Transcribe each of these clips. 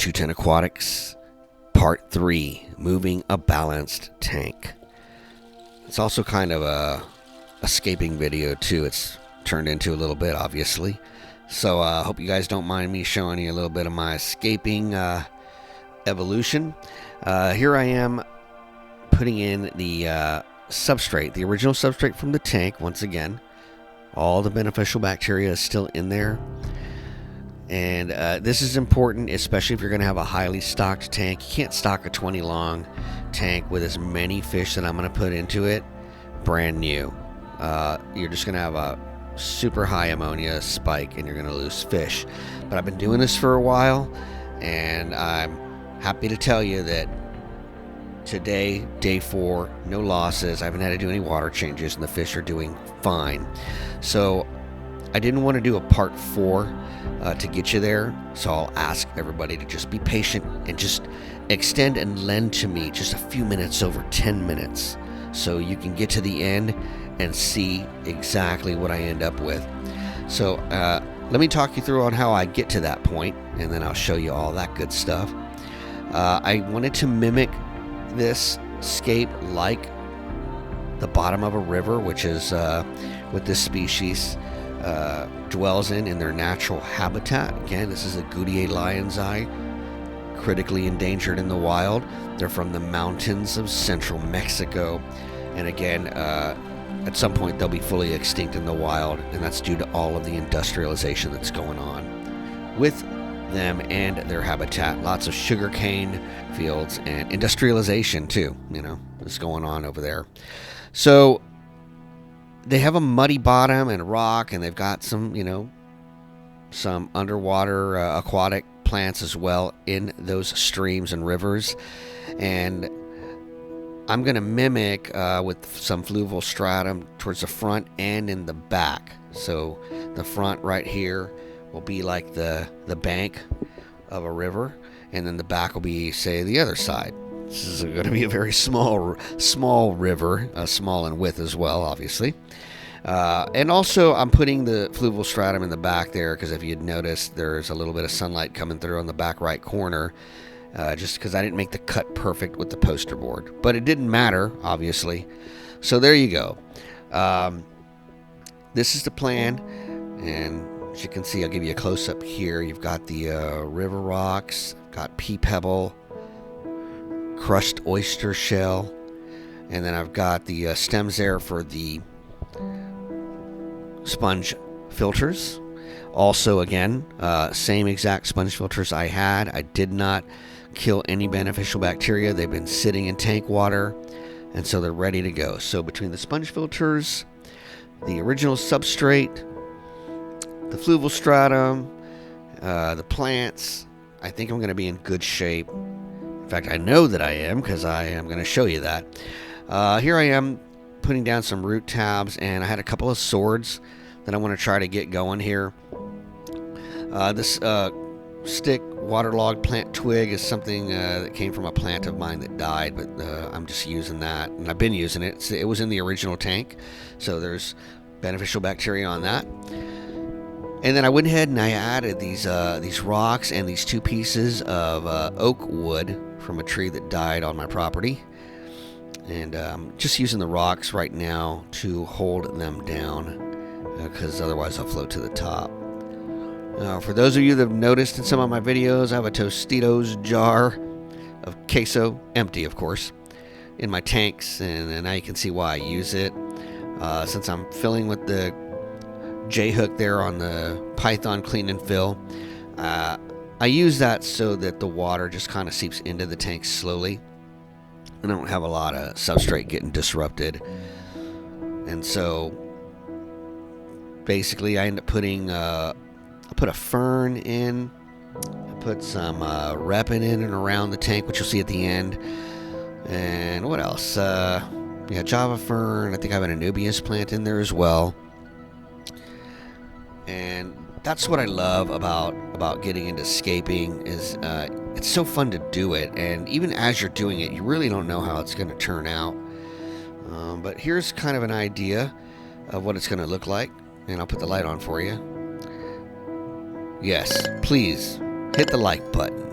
210 Aquatics, Part 3, Moving a Balanced Tank. It's also kind of a escaping video too. It's turned into a little bit, obviously. So I hope you guys don't mind me showing you a little bit of my escaping evolution. Here I am putting in the substrate, the original substrate from the tank once again. All the beneficial bacteria is still in there. And this is important, especially if you're going to have a highly stocked tank. You can't stock a 20 long tank with as many fish that I'm going to put into it brand new. You're just going to have a super high ammonia spike and you're going to lose fish. But I've been doing this for a while, and I'm happy to tell you that today, day 4, no losses. I haven't had to do any water changes and the fish are doing fine. So I didn't want to do a part 4 to get you there, so I'll ask everybody to just be patient and just extend and lend to me just a few minutes, over 10 minutes, so you can get to the end and see exactly what I end up with. So let me talk you through on how I get to that point, and then I'll show you all that good stuff. I wanted to mimic this scape like the bottom of a river, which is what this species dwells in their natural habitat. Again, this is a Goudier lion's eye, critically endangered in the wild. They're from the mountains of central Mexico, and again, at some point they'll be fully extinct in the wild, and that's due to all of the industrialization that's going on with them and their habitat. Lots of sugarcane fields and industrialization too, is going on over there. So they have a muddy bottom and rock, and they've got some, some underwater aquatic plants as well in those streams and rivers. And I'm going to mimic with some Fluval stratum towards the front and in the back. So the front right here will be like the bank of a river, and then the back will be, say, the other side. This is going to be a very small river, small in width as well, obviously. And also, I'm putting the Fluval stratum in the back there because if you'd noticed, there's a little bit of sunlight coming through on the back right corner, just because I didn't make the cut perfect with the poster board. But it didn't matter, obviously. So there you go. This is the plan, and as you can see, I'll give you a close-up here. You've got the river rocks, got pea pebble, crushed oyster shell, and then I've got the stems there for the sponge filters. Also, again, same exact sponge filters I had. I did not kill any beneficial bacteria. They've been sitting in tank water, and so they're ready to go. So between the sponge filters, the original substrate, the Fluval stratum, the plants, I think I'm going to be in good shape. In fact, I know that I am, because I am going to show you that. Here I am putting down some root tabs, and I had a couple of swords that I want to try to get going here. This stick waterlogged plant twig is something that came from a plant of mine that died, but I'm just using that, and I've been using it. It was in the original tank, so there's beneficial bacteria on that. And then I went ahead and I added these rocks and these 2 pieces of oak wood from a tree that died on my property. And I'm just using the rocks right now to hold them down, because otherwise they'll float to the top. For those of you that have noticed in some of my videos, I have a Tostitos jar of queso, empty of course, in my tanks, and now you can see why I use it. Since I'm filling with the J-hook there on the Python clean and fill, I use that so that the water just kind of seeps into the tank slowly, and I don't have a lot of substrate getting disrupted. And so basically I end up putting I put a fern in, I put some reppin in and around the tank, which you'll see at the end. And what else? We got Java fern. I think I have an Anubias plant in there as well. And that's what I love about getting into scaping, is it's so fun to do it, and even as you're doing it, you really don't know how it's going to turn out. But here's kind of an idea of what it's going to look like, and I'll put the light on for you. Yes, please hit the like button.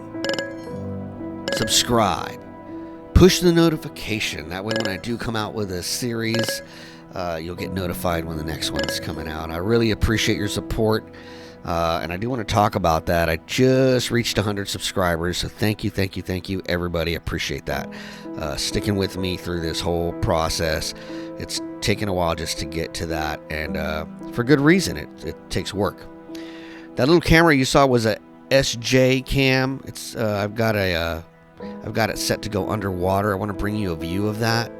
subscribe, push the notification. That way when I do come out with a series, you'll get notified when the next one is coming out. I really appreciate your support, and I do want to talk about that. I just reached 100 subscribers, so thank you, everybody. I appreciate that. Sticking with me through this whole process. It's taken a while just to get to that, and for good reason. It takes work. That little camera you saw was a SJCAM. It's I've got it set to go underwater. I want to bring you a view of that.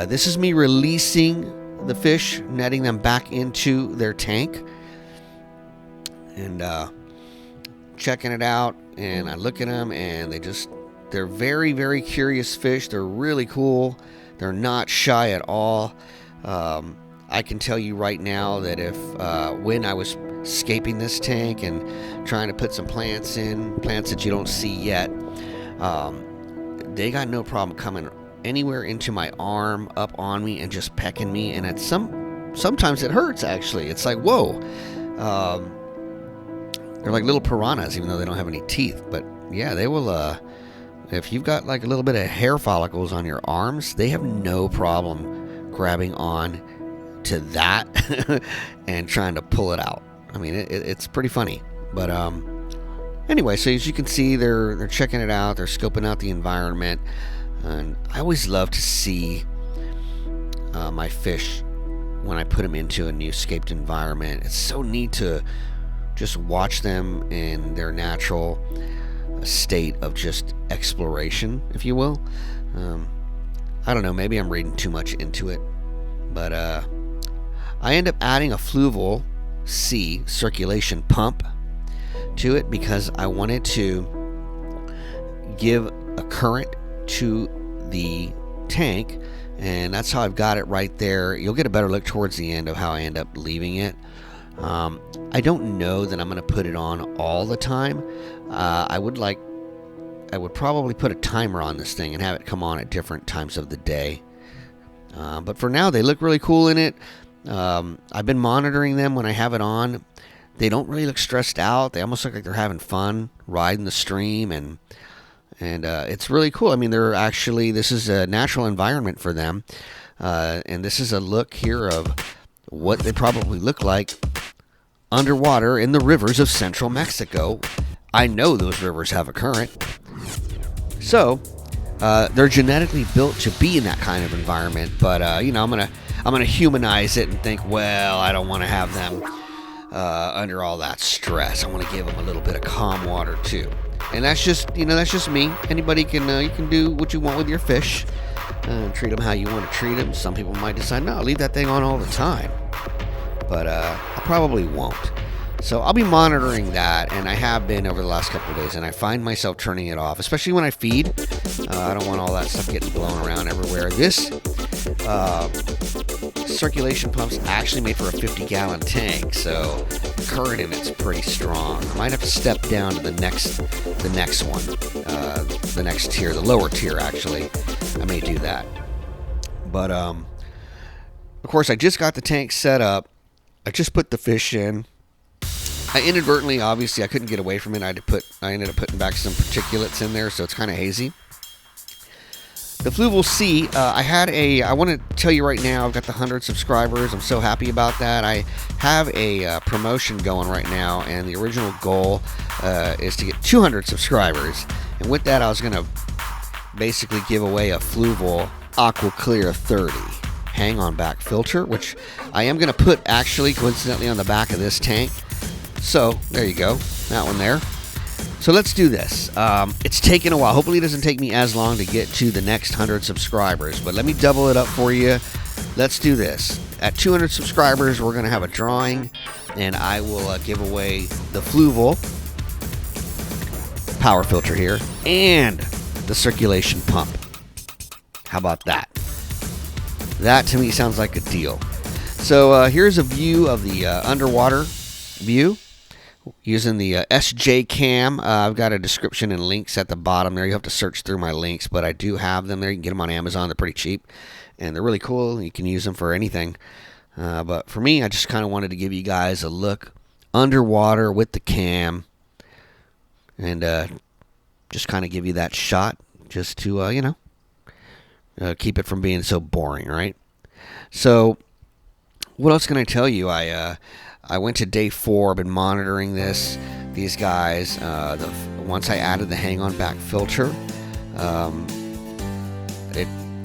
This is me releasing the fish, netting them back into their tank, and checking it out. And I look at them, and they're very, very curious fish. They're really cool. They're not shy at all. I can tell you right now that if when I was scaping this tank and trying to put some plants that you don't see yet, they got no problem coming anywhere into my arm, up on me, and just pecking me. And sometimes it hurts, actually. It's like, whoa. They're like little piranhas, even though they don't have any teeth. But yeah, they will, if you've got like a little bit of hair follicles on your arms, they have no problem grabbing on to that and trying to pull it out. I mean, it's pretty funny. But anyway, so as you can see, they're checking it out. They're scoping out the environment. And I always love to see my fish when I put them into a new scaped environment. It's so neat to just watch them in their natural state of just exploration, if you will. I don't know, maybe I'm reading too much into it, but I end up adding a Fluval C circulation pump to it because I wanted to give a current to the tank, and that's how I've got it right there. You'll get a better look towards the end of how I end up leaving it. I don't know that I'm going to put it on all the time. I would probably put a timer on this thing and have it come on at different times of the day. But for now, they look really cool in it. I've been monitoring them when I have it on. They don't really look stressed out. They almost look like they're having fun riding the stream, and it's really cool. I mean, this is a natural environment for them, and this is a look here of what they probably look like underwater in the rivers of central Mexico. I know those rivers have a current, so they're genetically built to be in that kind of environment. But I'm gonna humanize it and think, well, I don't want to have them under all that stress. I want to give them a little bit of calm water too. And that's just me. Anybody can you can do what you want with your fish. Treat them how you want to treat them. Some people might decide, no, leave that thing on all the time. But I probably won't. So I'll be monitoring that, and I have been over the last couple of days, and I find myself turning it off, especially when I feed. I don't want all that stuff getting blown around everywhere. This circulation pump's actually made for a 50-gallon tank, so the current in it's pretty strong. Might have to step down to the next one, the next tier, the lower tier actually. I may do that. But of course, I just got the tank set up. I just put the fish in. I inadvertently, obviously, I couldn't get away from it. I ended up putting back some particulates in there, so it's kind of hazy. The Fluval C, I want to tell you right now, I've got the 100 subscribers. I'm so happy about that. I have a promotion going right now, and the original goal is to get 200 subscribers. And with that, I was going to basically give away a Fluval Aqua Clear 30 hang-on back filter, which I am going to put, actually, coincidentally, on the back of this tank. So, there you go. That one there. So let's do this. It's taken a while. Hopefully it doesn't take me as long to get to the next 100 subscribers. But let me double it up for you. Let's do this. At 200 subscribers, we're going to have a drawing. And I will give away the Fluval power filter here. And the circulation pump. How about that? That, to me, sounds like a deal. So here's a view of the underwater view. Using the SJCAM. I've got a description and links at the bottom there. You have to search through my links, but I do have them there. You can get them on Amazon. They're pretty cheap, and they're really cool. You can use them for anything. But for me, I just kind of wanted to give you guys a look underwater with the cam and just kind of give you that shot just to, keep it from being so boring, right? So what else can I tell you? I went to day 4. I've been monitoring these guys. Once I added the hang-on back filter,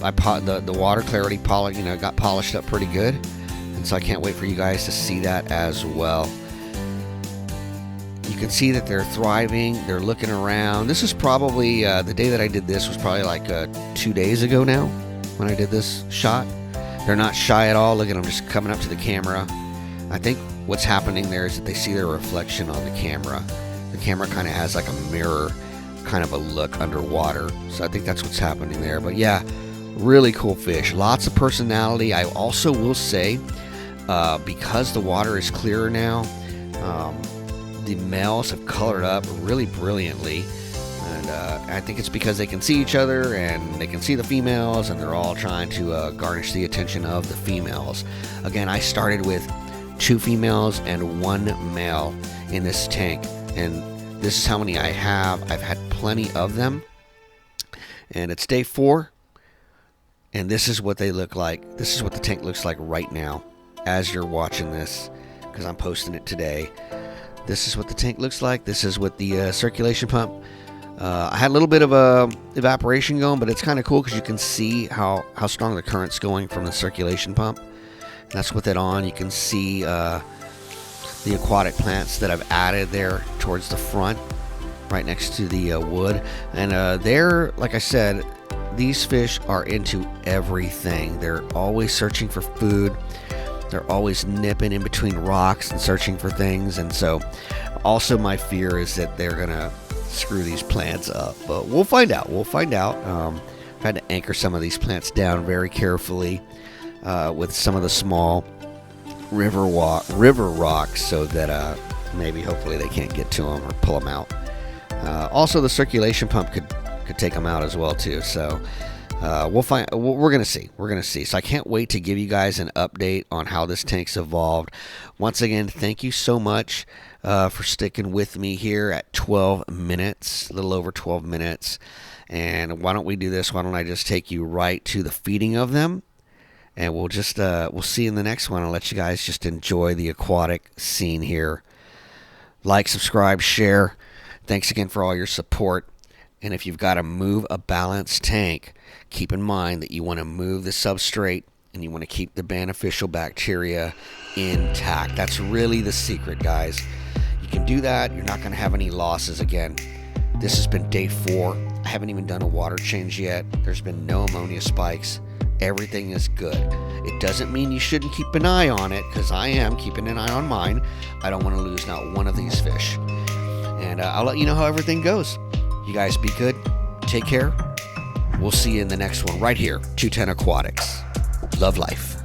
the water clarity got polished up pretty good, and so I can't wait for you guys to see that as well. You can see that they're thriving. They're looking around. This is probably the day that I did this was probably like 2 days ago now when I did this shot. They're not shy at all. Look at them just coming up to the camera. I think what's happening there is that they see their reflection on the camera. The camera kind of has like a mirror kind of a look underwater. So I think that's what's happening there. But yeah, really cool fish. Lots of personality. I also will say, because the water is clearer now, the males have colored up really brilliantly. And I think it's because they can see each other and they can see the females, and they're all trying to garnish the attention of the females. Again, I started with 2 females and 1 male in this tank, and this is how many I have. I've had plenty of them, and it's day 4, and this is what they look like. This is what the tank looks like right now as you're watching this, because I'm posting it today. This is what the tank looks like. This is what the circulation pump. I had a little bit of evaporation going, but it's kind of cool because you can see how strong the current's going from the circulation pump. And that's with it on. You can see the aquatic plants that I've added there towards the front, right next to the wood. And they're, like I said, these fish are into everything. They're always searching for food. They're always nipping in between rocks and searching for things. And so also my fear is that they're going to screw these plants up. But we'll find out. I've had to anchor some of these plants down very carefully with some of the small river rocks so that maybe hopefully they can't get to them or pull them out. Also, the circulation pump could take them out as well too. So we're gonna see. So I can't wait to give you guys an update on how this tank's evolved. Once again, thank you so much for sticking with me here at 12 minutes, a little over 12 minutes. And why don't we do this? Why don't I just take you right to the feeding of them, and we'll see you in the next one. I'll let you guys just enjoy the aquatic scene here. Like, subscribe, share. Thanks again for all your support. And if you've got to move a balanced tank, keep in mind that you want to move the substrate and you want to keep the beneficial bacteria intact. That's really the secret, guys. You can do that. You're not going to have any losses again. This has been day 4. I haven't even done a water change yet. There's been no ammonia spikes. Everything is good. It doesn't mean you shouldn't keep an eye on it, because I am keeping an eye on mine. I don't want to lose not one of these fish. And I'll let you know how everything goes. You guys be good. Take care. We'll see you in the next one right here, 210 Aquatics. Love life.